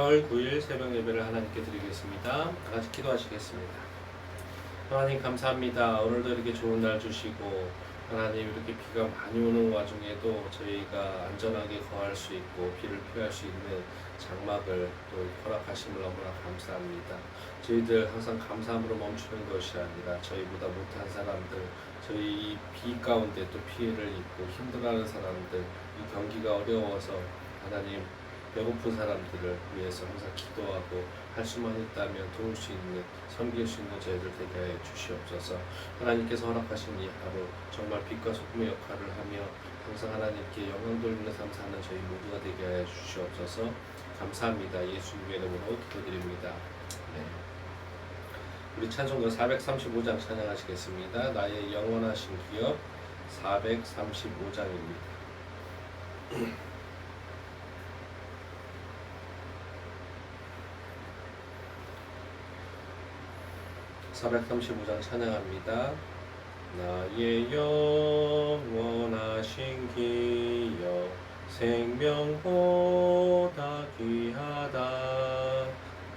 10월 9일 새벽 예배를 하나님께 드리겠습니다. 다 같이 기도하시겠습니다. 하나님 감사합니다. 오늘도 이렇게 좋은 날 주시고 하나님 이렇게 비가 많이 오는 와중에도 저희가 안전하게 거할 수 있고 비를 피할 수 있는 장막을 또 허락하심을 너무나 감사합니다. 저희들 항상 감사함으로 멈추는 것이 아니라 저희보다 못한 사람들, 저희 비 가운데 또 피해를 입고 힘들어하는 사람들, 이 경기가 어려워서 하나님 배고픈 사람들을 위해서 항상 기도하고 할 수만 있다면 도울 수 있는, 섬길 수 있는 저희들 되게 하여 주시옵소서. 하나님께서 허락하신 이 하루 정말 빛과 소금의 역할을 하며 항상 하나님께 영광 돌리는 삶 사는 저희 모두가 되게 하여 주시옵소서. 감사합니다. 예수님의 이름으로 기도드립니다. 네. 우리 찬송가 435장 찬양하시겠습니다. 나의 영원하신 기업 435장입니다. 435장 찬양합니다. 나의 영원하신 기여 생명보다 귀하다.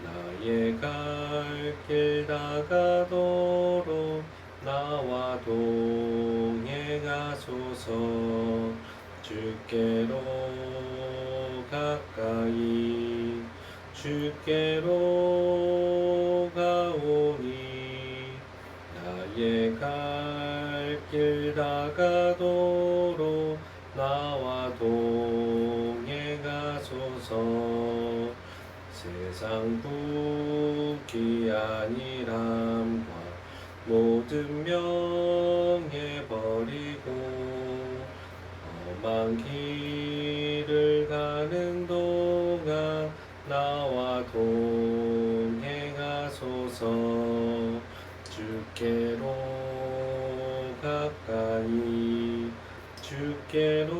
나의 갈 길 다가도록 나와 동행하소서. 주께로 가까이 주께로 가오니 나의 갈 길 다가도록 나와 동행하소서. 세상 부귀한 일함과 모든 명예 버리고 험한 길을 가는 동안 나와 동행하소서. 주께로 가까이 주께로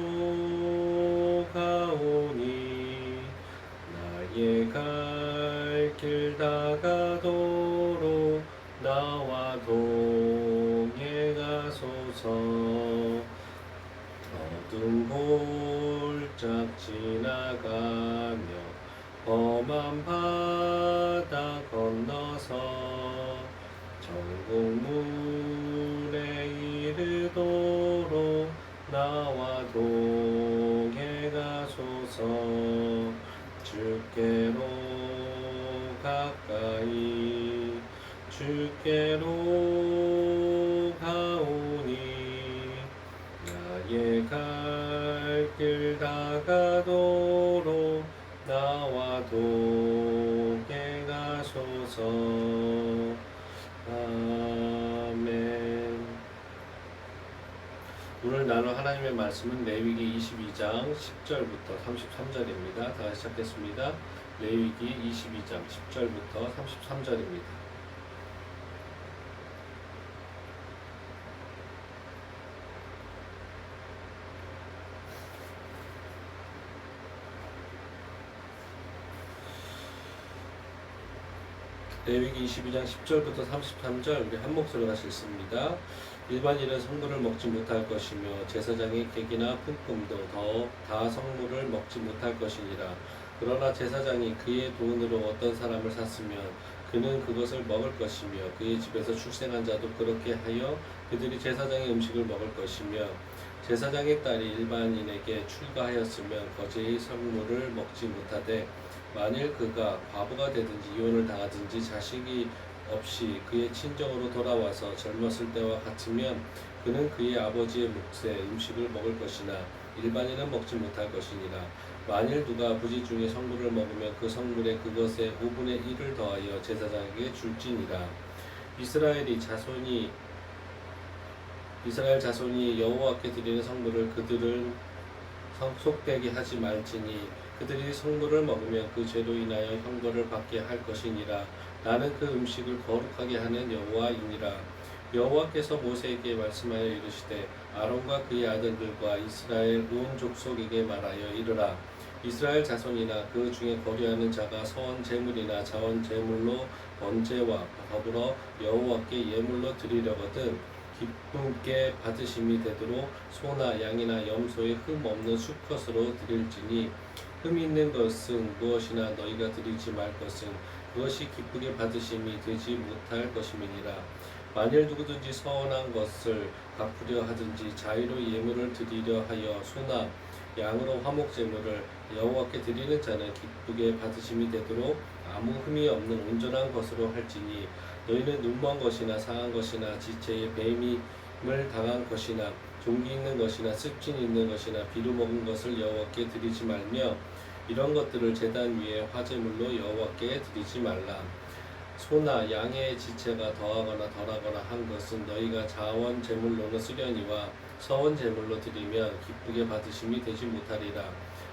가오니 나의 갈 길 다가도록 나와 동행하소서. 어두운 골짝 지나가며 험한 바다 건너서 천국문에 이르도록 나와 동행하소서. 주께로 가까이 주께로 가오니 나의 갈 길 다가도록 나와 동행하소서. 아멘. 오늘 나눌 하나님의 말씀은 레위기 22장 10절부터 33절입니다. 다 같이 시작했습니다. 레위기 22장 10절부터 33절입니다. 레위기 22장 10절부터 33절 우리 한 목소리로 같이 읽습니다. 일반인은 성물을 먹지 못할 것이며 제사장의 객이나 품금도 다 성물을 먹지 못할 것이니라. 그러나 제사장이 그의 돈으로 어떤 사람을 샀으면 그는 그것을 먹을 것이며 그의 집에서 출생한 자도 그렇게 하여 그들이 제사장의 음식을 먹을 것이며 제사장의 딸이 일반인에게 출가하였으면 거제의 성물을 먹지 못하되 만일 그가 과부가 되든지 이혼을 당하든지 자식이 없이 그의 친정으로 돌아와서 젊었을 때와 같으면 그는 그의 아버지의 몫의 음식을 먹을 것이나 일반인은 먹지 못할 것이니라. 만일 누가 부지 중에 성물을 먹으면 그 성물에 그것의 5분의 1을 더하여 제사장에게 줄지니라. 이스라엘 자손이 여호와께 드리는 성물을 그들은 속되게 하지 말지니 그들이 성물을 먹으면 그 죄로 인하여 형벌을 받게 할 것이니라. 나는 그 음식을 거룩하게 하는 여호와이니라. 여호와께서 모세에게 말씀하여 이르시되 아론과 그의 아들들과 이스라엘 온 족속에게 말하여 이르라. 이스라엘 자손이나 그 중에 거류하는 자가 서원 제물이나 자원 제물로 번제와 더불어 여호와께 예물로 드리려거든 기쁨께 받으심이 되도록 소나 양이나 염소의 흠 없는 수컷으로 드릴지니 흠이 있는 것은 무엇이나 너희가 드리지 말 것은 그것이 기쁘게 받으심이 되지 못할 것임이니라. 만일 누구든지 서원한 것을 갚으려 하든지 자의로 예물을 드리려 하여 소나 양으로 화목 제물을 여호와께 드리는 자는 기쁘게 받으심이 되도록 아무 흠이 없는 온전한 것으로 할지니 너희는 눈먼 것이나 상한 것이나 지체에 배임을 당한 것이나 종기 있는 것이나 습진 있는 것이나 비루 먹은 것을 여호와께 드리지 말며 이런 것들을 제단 위에 화제물로 여호와께 드리지 말라. 소나 양의 지체가 더하거나 덜하거나 한 것은 너희가 자원 제물로는 쓰려니와 서원 제물로 드리면 기쁘게 받으심이 되지 못하리라.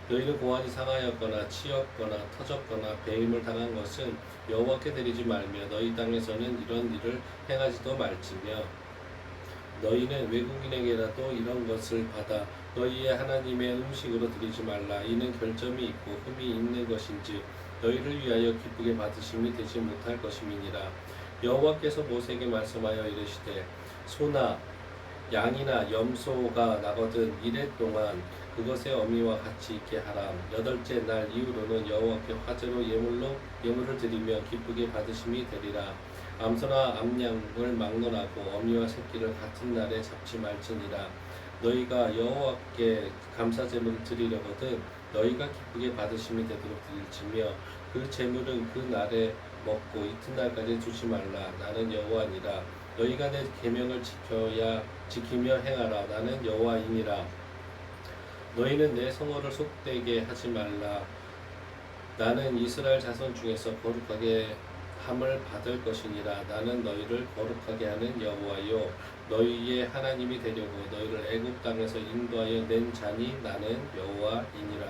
너희는 고환이 상하였거나 치였거나 터졌거나 배임을 당한 것은 여호와께 드리지 말며 너희 땅에서는 이런 일을 행하지도 말지며 너희는 외국인에게라도 이런 것을 받아 너희의 하나님의 음식으로 드리지 말라. 이는 결점이 있고 흠이 있는 것인지 너희를 위하여 기쁘게 받으심이 되지 못할 것임이니라. 여호와께서 모세에게 말씀하여 이르시되 소나 양이나 염소가 나거든 이래 동안 그것의 어미와 같이 있게 하라. 여덟째 날 이후로는 여호와께 화제로 예물을 드리며 기쁘게 받으심이 되리라. 암소나 암양을 막론하고 어미와 새끼를 같은 날에 잡지 말지니라. 너희가 여호와께 감사제물을 드리려거든 너희가 기쁘게 받으심이 되도록 드릴지며 그 제물은 그 날에 먹고 이튿날까지 두지 말라. 나는 여호와니라. 너희가 내 계명을 지키며 행하라. 나는 여호와이니라. 너희는 내 성호를 속되게 하지 말라. 나는 이스라엘 자손 중에서 거룩하게 함을 받을 것이니라. 나는 너희를 거룩하게 하는 여호와요 너희의 하나님이 되려고 너희를 애굽 땅에서 인도하여 낸 자니 나는 여호와이니라.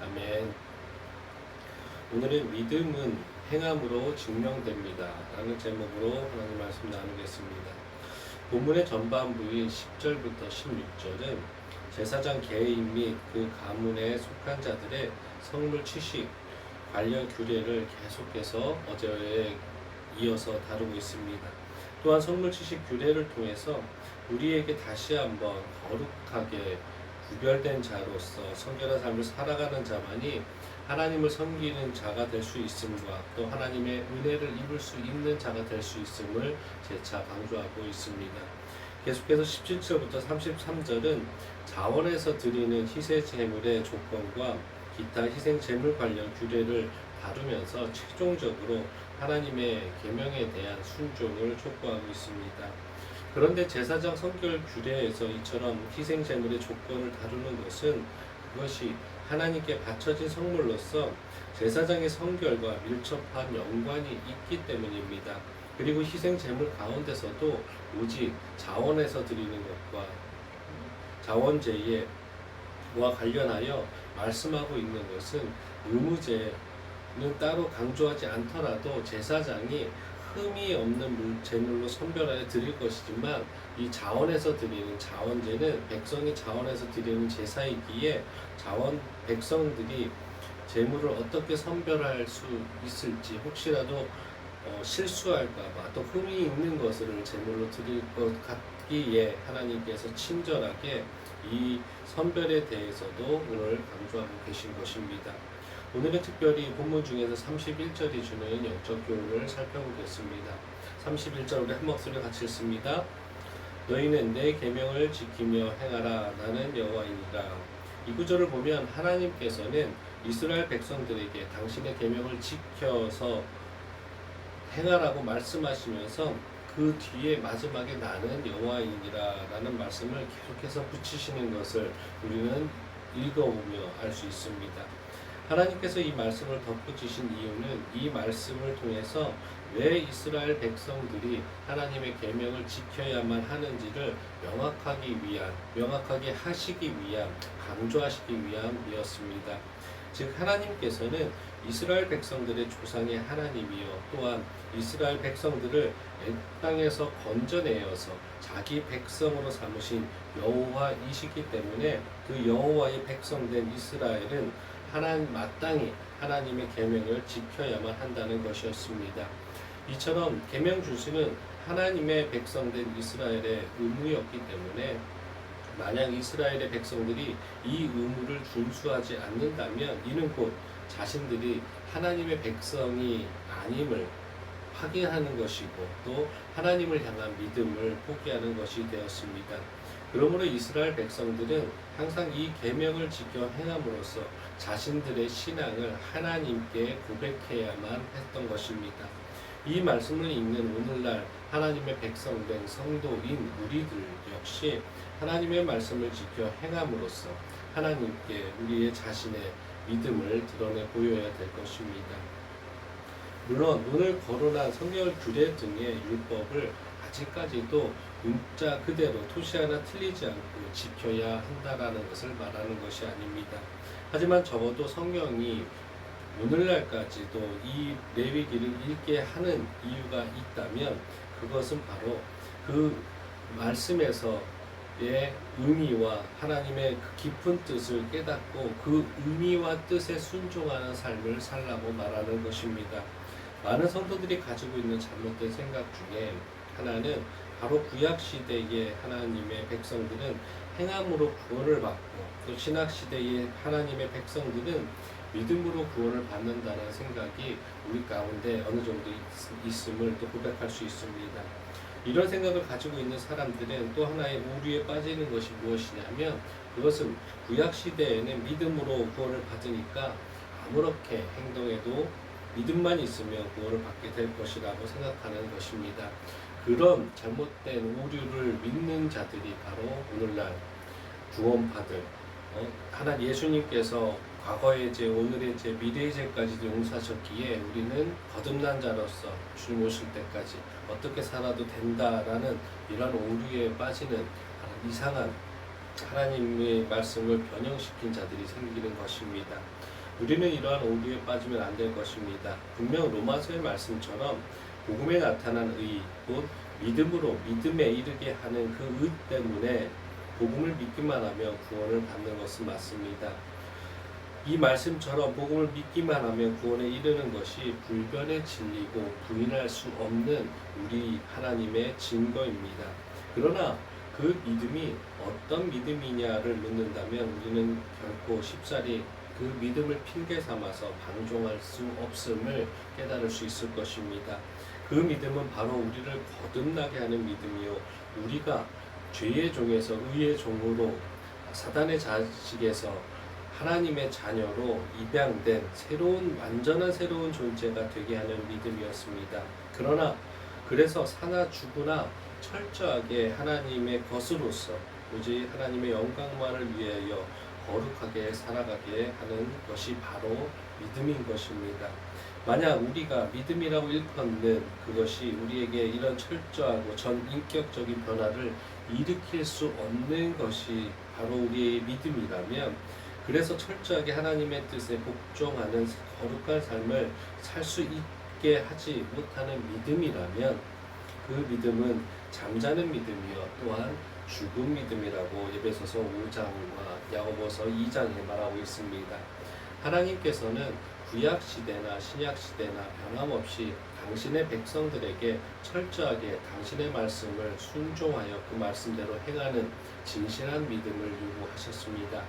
아멘. 오늘은 믿음은 행함으로 증명됩니다 라는 제목으로 하나님 말씀 나누겠습니다. 본문의 전반부인 10절부터 16절은 제사장 개인 및 그 가문에 속한 자들의 성물 취식 관련 규례를 계속해서 어제에 이어서 다루고 있습니다. 또한 성물 취식 규례를 통해서 우리에게 다시 한번 거룩하게 구별된 자로서 성결한 삶을 살아가는 자만이 하나님을 섬기는 자가 될 수 있음과 또 하나님의 은혜를 입을 수 있는 자가 될 수 있음을 재차 강조하고 있습니다. 계속해서 17절부터 33절은 자원에서 드리는 희생 제물의 조건과 기타 희생 제물 관련 규례를 다루면서 최종적으로 하나님의 계명에 대한 순종을 촉구하고 있습니다. 그런데 제사장 성결 규례에서 이처럼 희생 제물의 조건을 다루는 것은 그것이 하나님께 바쳐진 성물로서 제사장의 성결과 밀접한 연관이 있기 때문입니다. 그리고 희생 제물 가운데서도 오직 자원에서 드리는 것과 자원제와 관련하여 말씀하고 있는 것은 의무제는 따로 강조하지 않더라도 제사장이 흠이 없는 제물로 선별하여 드릴 것이지만 이 자원에서 드리는 자원제는 백성이 자원에서 드리는 제사이기에 백성들이 제물을 어떻게 선별할 수 있을지 혹시라도 실수할까봐 또 흠이 있는 것을 제물로 드릴 것 같기에 하나님께서 친절하게 이 선별에 대해서도 오늘 강조하고 계신 것입니다. 오늘은 특별히 본문 중에서 31절이 주는 영적 교훈을 살펴보겠습니다. 31절 우리 한 목소리 같이 읽습니다. 너희는 내 계명을 지키며 행하라. 나는 여호와이니라. 이 구절을 보면 하나님께서는 이스라엘 백성들에게 당신의 계명을 지켜서 행하라고 말씀하시면서 그 뒤에 마지막에 나는 여호와이니라 라는 말씀을 계속해서 붙이시는 것을 우리는 읽어보며 알 수 있습니다. 하나님께서 이 말씀을 덧붙이신 이유는 이 말씀을 통해서 왜 이스라엘 백성들이 하나님의 계명을 지켜야만 하는지를 명확하게 하시기 위한, 강조하시기 위함이었습니다. 즉 하나님께서는 이스라엘 백성들의 조상의 하나님이요 또한 이스라엘 백성들을 땅에서 건져내어서 자기 백성으로 삼으신 여호와이시기 때문에 그 여호와의 백성된 이스라엘은 마땅히 하나님의 계명을 지켜야만 한다는 것이었습니다. 이처럼 계명 준수는 하나님의 백성된 이스라엘의 의무였기 때문에 만약 이스라엘의 백성들이 이 의무를 준수하지 않는다면 이는 곧 자신들이 하나님의 백성이 아님을 확인하는 것이고 또 하나님을 향한 믿음을 포기하는 것이 되었습니다. 그러므로 이스라엘 백성들은 항상 이 계명을 지켜 행함으로써 자신들의 신앙을 하나님께 고백해야만 했던 것입니다. 이 말씀을 읽는 오늘날 하나님의 백성된 성도인 우리들 역시 하나님의 말씀을 지켜 행함으로써 하나님께 우리의 자신의 믿음을 드러내 보여야 될 것입니다. 물론 오늘 거론한 성경 규례 등의 율법을 아직까지도 문자 그대로 토시 하나 틀리지 않고 지켜야 한다라는 것을 말하는 것이 아닙니다. 하지만 적어도 성경이 오늘날까지도 이 레위기를 읽게 하는 이유가 있다면 그것은 바로 그 말씀에서의 의미와 하나님의 그 깊은 뜻을 깨닫고 그 의미와 뜻에 순종하는 삶을 살라고 말하는 것입니다. 많은 성도들이 가지고 있는 잘못된 생각 중에 하나는 바로 구약시대의 하나님의 백성들은 행함으로 구원을 받고 또 신약시대의 하나님의 백성들은 믿음으로 구원을 받는다는 생각이 우리 가운데 어느 정도 있음을 또 고백할 수 있습니다. 이런 생각을 가지고 있는 사람들은 또 하나의 오류에 빠지는 것이 무엇이냐면 그것은 구약시대에는 믿음으로 구원을 받으니까 아무렇게 행동해도 믿음만 있으면 구원을 받게 될 것이라고 생각하는 것입니다. 그런 잘못된 오류를 믿는 자들이 바로 오늘날 구원받을 하나 예수님께서 과거의 죄, 오늘의 죄, 미래의 죄까지도 용서하셨기에 우리는 거듭난 자로서 주님 오실 때까지 어떻게 살아도 된다라는 이런 오류에 빠지는 이상한 하나님의 말씀을 변형시킨 자들이 생기는 것입니다. 우리는 이러한 오류에 빠지면 안 될 것입니다. 분명 로마서의 말씀처럼 복음에 나타난 의, 곧 믿음으로 믿음에 이르게 하는 그 의 때문에 복음을 믿기만 하면 구원을 받는 것은 맞습니다. 이 말씀처럼 복음을 믿기만 하면 구원에 이르는 것이 불변의 진리고 부인할 수 없는 우리 하나님의 증거입니다. 그러나 그 믿음이 어떤 믿음이냐를 묻는다면 우리는 결코 쉽사리 그 믿음을 핑계 삼아서 방종할 수 없음을 깨달을 수 있을 것입니다. 그 믿음은 바로 우리를 거듭나게 하는 믿음이요 우리가 죄의 종에서 의의 종으로 사단의 자식에서 하나님의 자녀로 입양된 완전한 새로운 존재가 되게 하는 믿음이었습니다. 그러나 그래서 사나 죽으나 철저하게 하나님의 것으로서 오직 하나님의 영광만을 위하여 거룩하게 살아가게 하는 것이 바로 믿음인 것입니다. 만약 우리가 믿음이라고 일컫는 그것이 우리에게 이런 철저하고 전인격적인 변화를 일으킬 수 없는 것이 바로 우리의 믿음이라면 그래서 철저하게 하나님의 뜻에 복종하는 거룩한 삶을 살 수 있게 하지 못하는 믿음이라면 그 믿음은 잠자는 믿음이요 또한 죽은 믿음이라고 에베소서 5장과 야고보서 2장에 말하고 있습니다. 하나님께서는 구약시대나 신약시대나 변함없이 당신의 백성들에게 철저하게 당신의 말씀을 순종하여 그 말씀대로 행하는 진실한 믿음을 요구하셨습니다.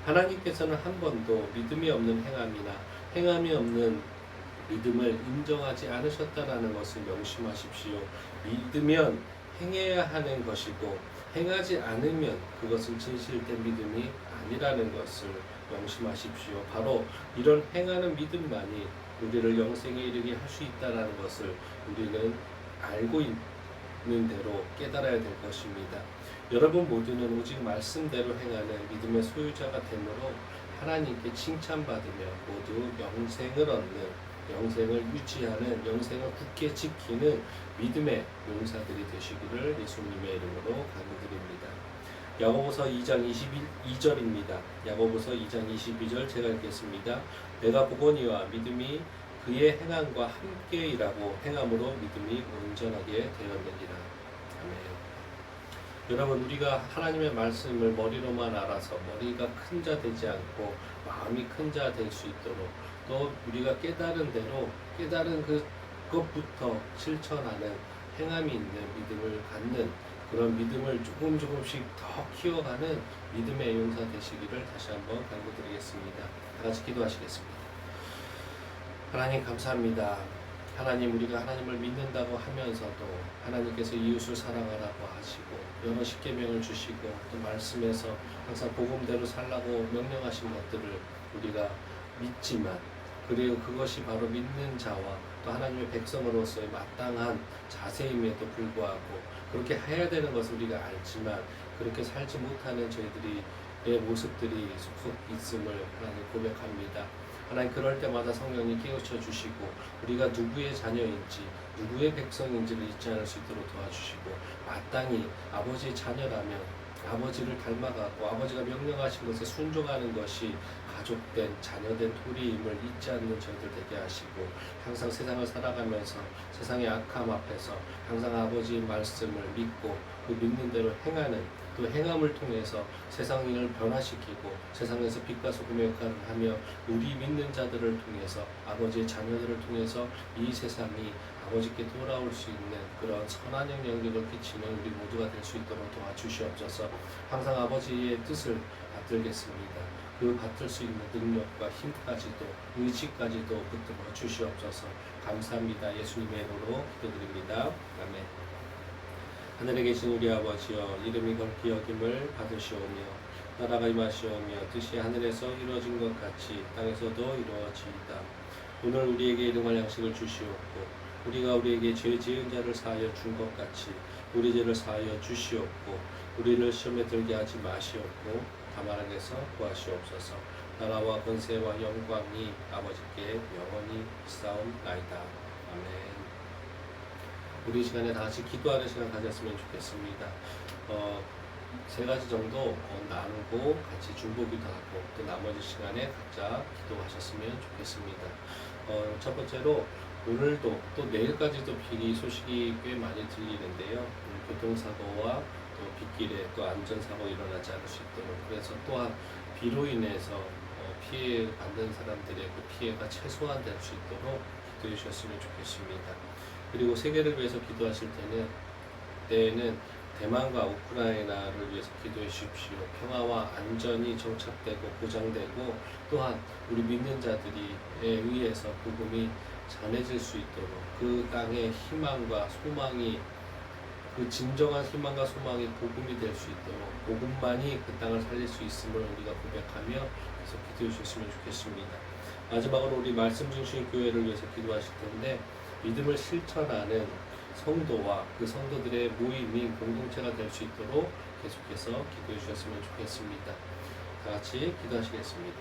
하나님께서는 한 번도 믿음이 없는 행함이나 행함이 없는 믿음을 인정하지 않으셨다라는 것을 명심하십시오. 믿으면 행해야 하는 것이고 행하지 않으면 그것은 진실된 믿음이 아니라는 것을 명심하십시오. 바로 이런 행하는 믿음만이 우리를 영생에 이르게 할 수 있다는 것을 우리는 알고 있는 대로 깨달아야 될 것입니다. 여러분 모두는 오직 말씀대로 행하는 믿음의 소유자가 되므로 하나님께 칭찬받으며 모두 영생을 얻는 영생을 유지하는 영생을 굳게 지키는 믿음의 용사들이 되시기를 예수님의 이름으로 간구드립니다. 야고보서 2장 22절입니다. 야고보서 2장 22절 제가 읽겠습니다. 내가 보거니와 믿음이 그의 행함과 함께 일하고 행함으로 믿음이 온전하게 되었느니라. 아멘. 여러분 우리가 하나님의 말씀을 머리로만 알아서 머리가 큰 자 되지 않고 마음이 큰 자 될 수 있도록 또 우리가 깨달은 대로 깨달은 그것부터 실천하는 행함이 있는 믿음을 갖는 그런 믿음을 조금씩 더 키워가는 믿음의 용사 되시기를 다시 한번 간구드리겠습니다. 다 같이 기도하시겠습니다. 하나님 감사합니다. 하나님, 우리가 하나님을 믿는다고 하면서도 하나님께서 이웃을 사랑하라고 하시고 여러 십계명을 주시고 또 말씀에서 항상 복음대로 살라고 명령하신 것들을 우리가 믿지만, 그리고 그것이 바로 믿는 자와 또 하나님의 백성으로서의 마땅한 자세임에도 불구하고 그렇게 해야 되는 것을 우리가 알지만 그렇게 살지 못하는 저희들의 모습들이 속속 있음을 하나님 고백합니다. 하나님, 그럴 때마다 성령이 깨우쳐 주시고 우리가 누구의 자녀인지 누구의 백성인지를 잊지 않을 수 있도록 도와주시고, 마땅히 아버지의 자녀라면 아버지를 닮아가고 아버지가 명령하신 것에 순종하는 것이 가족된 자녀된 도리임을 잊지 않는 저희들 되게 하시고, 항상 세상을 살아가면서 세상의 악함 앞에서 항상 아버지의 말씀을 믿고 그 믿는 대로 행하는, 그 행함을 통해서 세상을 변화시키고 세상에서 빛과 소금의 역할을 하며 우리 믿는 자들을 통해서 아버지의 자녀들을 통해서 이 세상이 아버지께 돌아올 수 있는 그런 선한 영향력을 끼치는 우리 모두가 될 수 있도록 도와주시옵소서. 항상 아버지의 뜻을 받들겠습니다. 그 받들 수 있는 능력과 힘까지도 의지까지도 붙들어 주시옵소서. 감사합니다. 예수님의 이름으로 기도드립니다. 아멘. 하늘에 계신 우리 아버지여, 이름이 걸기 여김을 받으시오며 나라가 임하시오며 뜻이 하늘에서 이루어진 것 같이 땅에서도 이루어지이다. 오늘 우리에게 일용할 양식을 주시옵고 우리가 우리에게 죄 지은 자를 사하여 준 것 같이 우리 죄를 사하여 주시옵고 우리를 시험에 들게 하지 마시옵고 다만 악에서 구하시옵소서. 나라와 권세와 영광이 아버지께 영원히 있사옵나이다. 아멘. 우리 시간에 다 같이 기도하는 시간 가졌으면 좋겠습니다. 세 가지 정도 나누고 같이 중보기도 하고 또 나머지 시간에 각자 기도하셨으면 좋겠습니다. 첫 번째로 오늘도 또 내일까지도 비리 소식이 꽤 많이 들리는데요. 교통사고와 또 빗길에 또 안전사고 일어나지 않을 수 있도록, 그래서 또한 비로 인해서 피해 받는 사람들의 그 피해가 최소한 될 수 있도록 기도해 주셨으면 좋겠습니다. 그리고 세계를 위해서 기도하실 때는 대만과 우크라이나를 위해서 기도해 주십시오. 평화와 안전이 정착되고 보장되고 또한 우리 믿는 자들이 의해서 복음이 전해질 수 있도록 그 땅의 희망과 소망이, 그 진정한 희망과 소망이 복음이 될 수 있도록 복음만이 그 땅을 살릴 수 있음을 우리가 고백하며 계속 기도해 주셨으면 좋겠습니다. 마지막으로 우리 말씀 중심 교회를 위해서 기도하실 텐데, 믿음을 실천하는 성도와 그 성도들의 모임인 공동체가 될 수 있도록 계속해서 기도해 주셨으면 좋겠습니다. 다 같이 기도하시겠습니다.